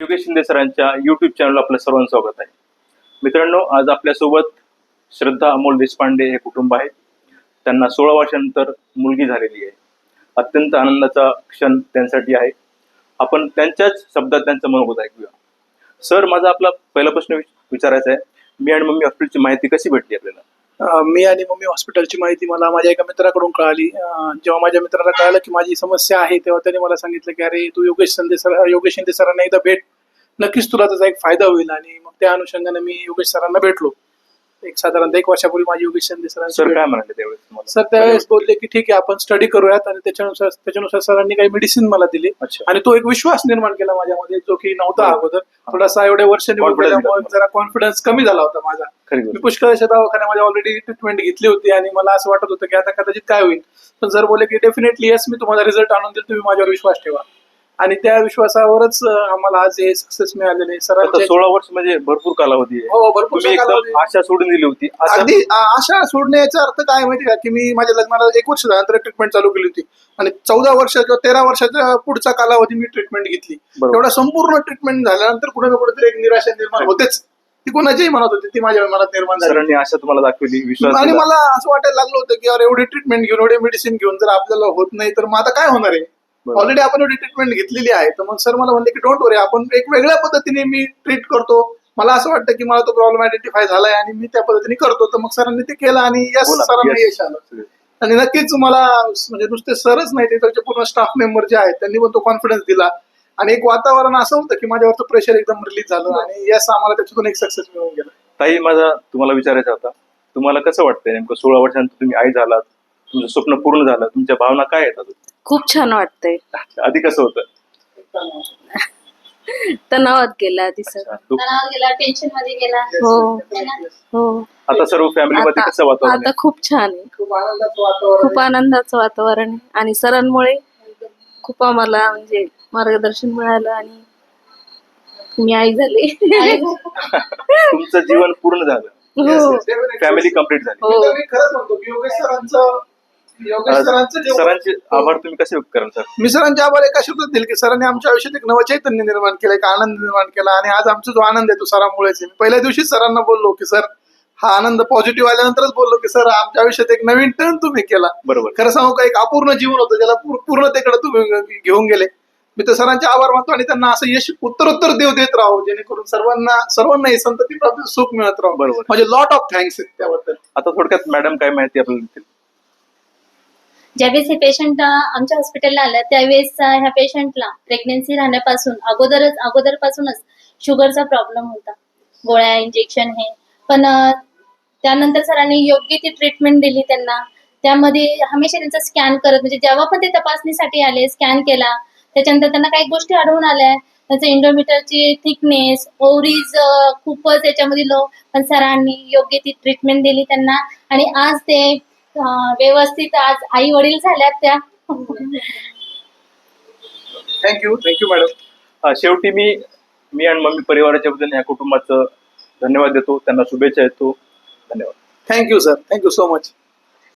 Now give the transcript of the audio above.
योगेश शिंदे सरांच्या YouTube channel आपलं सर्वांचं स्वागत आहे. मित्रांनो, आज आपल्यासोबत श्रद्धा अमोल देशपांडे हे कुटुंब आहे. त्यांना 16 वर्षानंतर मुलगी झालेली आहे. अत्यंत आनंदाचा क्षण त्यांच्यासाठी आहे. आपण त्यांच्याच शब्दात त्यांचं मनोगत ऐकूया. सर, माझा आपला पहिला प्रश्न विचारायचा आहे. मी आणि मम्मी हॉस्पिटलची माहिती कशी भेटली आपल्याला? मी आणि मम्मी हॉस्पिटलची माहिती मला माझ्या एका मित्राकडून कळाली. जेव्हा माझ्या मित्राला कळालं की माझी समस्या आहे, तेव्हा त्याने मला सांगितलं की अरे तू योगेश शिंदे सरांना एकदा भेट, नक्कीच तुला त्याचा एक फायदा होईल. आणि मग त्या अनुषंगाने मी योगेश सरांना भेटलो. साधारणतः 1 वर्षापूर्वी माझी योगेश शिंदे सर सरांची काय म्हणाले त्यावेळेस तुम्हाला? सर त्यावेळेस बोलले की ठीक आहे, आपण स्टडी करूयात. आणि त्याच्यानुसार सरांनी काही मेडिसिन मला दिली. अच्छा. आणि तो एक विश्वास निर्माण केला माझ्यामध्ये, जो की नव्हता अगोदर. थोडासा एवढ्या वर्ष Confidence जरा कॉन्फिडन्स कमी झाला होता माझा. खरी मी गोष्ट. पुष्कळशा दवाखान्यामध्ये ऑलरेडी ट्रीटमेंट घेतली होती आणि मला असं वाटत होतं की आता कदाचित काय होईल. पण सर बोलले की डेफिनेटली येस, मी तुम्हाला रिझल्ट आणून देईल, तुम्ही माझ्यावर विश्वास ठेवा. आणि त्या विश्वासावरच आम्हाला आज हे सक्सेस मिळालेले. आता सरांचे 16 वर्ष म्हणजे भरपूर कालावधी आहे. हो, भरपूर तुम्ही कालावधी. एकदम आशा सोडून दिली होती असं? अगदी आशा सोडण्याचा अर्थ काय माहिती का, की मी माझ्या लग्नाला 1 वर्ष झाल्यानंतर ट्रीटमेंट चालू केली होती. आणि 14 वर्ष किंवा 13 वर्षाच्या पुढचा कालावधी मी ट्रीटमेंट घेतली. बरोबर. एवढा संपूर्ण ट्रीटमेंट झाल्यानंतर कुठे ना कुठेतरी एक निराशा निर्माण होतेच. ती कोणाच्याही मनात होती, ती माझ्या मनात निर्माण झाली. सरांनी आशा तुम्हाला दाखवली, विश्वास आणि दिला. मला असं वाटायला लागलं होतं की अरे एवढी ट्रीटमेंट घेऊन, एवढे मेडिसिन घेऊन जर आपल्याला होत नाही तर मग आता काय होणार आहे. बरोबर. ऑलरेडी आपण एवढी ट्रीटमेंट घेतलेली आहे. तर मग सर मला म्हणले की डोंट वरी, आपण एक वेगळ्या पद्धतीने मी ट्रीट करतो. मला असं वाटतं की मला तो प्रॉब्लेम आयडेंटिफाय झालाय आणि मी त्या पद्धतीने करतो. तर मग सरांनी ते केलं आणि यस, हो ना, सरांना yes. यश आलं. आणि नक्कीच मला म्हणजे नुसते सरच नाही, ते त्याचे पूर्ण स्टाफ मेंबर जे आहेत त्यांनी पण तो कॉन्फिडन्स दिला. आणि एक वातावरण असं होतं की माझ्यावरचं प्रेशर एकदम रिलीज झालं. आणि यस, आम्हाला त्याच्यातून एक सक्सेस मिळून गेला. ताई, माझा तुम्हाला विचारायचा होता, तुम्हाला कसं वाटतंय नेमकं 16 वर्षानंतर तुम्ही आई झालात, तुमचं स्वप्न पूर्ण झालं, तुमच्या भावना काय येतात? खूप छान वाटतंय. आधी कसं होतं? तणावात गेला आधी सर. तणावात गेला, टेन्शन मध्ये गेला. हो है ना? हो. आता सर्व फॅमिलीमध्ये आता कसं वातावरण आता आहे? खूप छान आहे. खूप आनंदाचं वातावरण खूप आनंदाचं वातावरण आहे. आणि सरांमुळे खूप आम्हाला म्हणजे मार्गदर्शन मिळालं आणि मी आई झाली. तुमचं जीवन पूर्ण झालं, हो फॅमिली कम्प्लीट झाली. हो. मी खरंच म्हणतो की योगेश सरांचं जे सरांचे आभार तुम्ही कसे व्यक्त कराल सर? मी सरांचे आभार एका शब्दात दिले की सरांनी आमच्या आयुष्यात एक नवं चैतन्य निर्माण केलं, एक आनंद निर्माण केला. आणि आज आमचा जो आनंद आहे तो सरांमुळेच आहे. मी पहिल्या दिवशीच सरांना बोललो की सर, हा आनंद पॉझिटिव्ह आल्यानंतरच बोललो की सर, आमच्या आयुष्यात एक नवीन टर्न तुम्ही केला. बरोबर. खरं सांगू का, एक अपूर्ण जीवन होतं, ज्याला पूर्णतेकडे तुम्ही घेऊन गेले. मी तर सरांचे आभार मानतो आणि त्यांना असं यश उत्तरोत्तर देव देत राहू, जेणेकरून सर्वांना हे संतती प्राप्त सुख मिळत राहू. बरोबर. म्हणजे लॉट ऑफ थँक्स आहेत त्याबद्दल. आता थोडक्यात मॅडम काय माहिती आपल्याला देतील? ज्यावेळेस हे पेशंट आमच्या हॉस्पिटलला आलं, त्यावेळेस ह्या पेशंटला प्रेग्नन्सी राहण्यापासून अगोदरपासूनच शुगरचा प्रॉब्लेम होता, गोळ्या, इंजेक्शन हे. पण त्यानंतर सरांनी योग्य ती ट्रीटमेंट दिली त्यांना. त्यामध्ये हमेशा त्यांचा स्कॅन करत, म्हणजे जेव्हा पण ते तपासणीसाठी आले, स्कॅन केला. त्याच्यानंतर त्यांना काही गोष्टी आढळून आल्या. त्यांचं इंडोमीटरची थिकनेस, ओव्हरीज खूपच याच्यामध्ये लो. पण सरांनी योग्य ती ट्रीटमेंट दिली त्यांना. आणि आज ते व्यवस्थित आज आई वडील झाल्यात त्या. Thank you madam. शेवटी मी आणि मम्मी परिवाराच्या वतीने या कुटुंबाचं धन्यवाद देतो, त्यांना शुभेच्छा देतो. धन्यवाद. Thank you sir, thank you so much.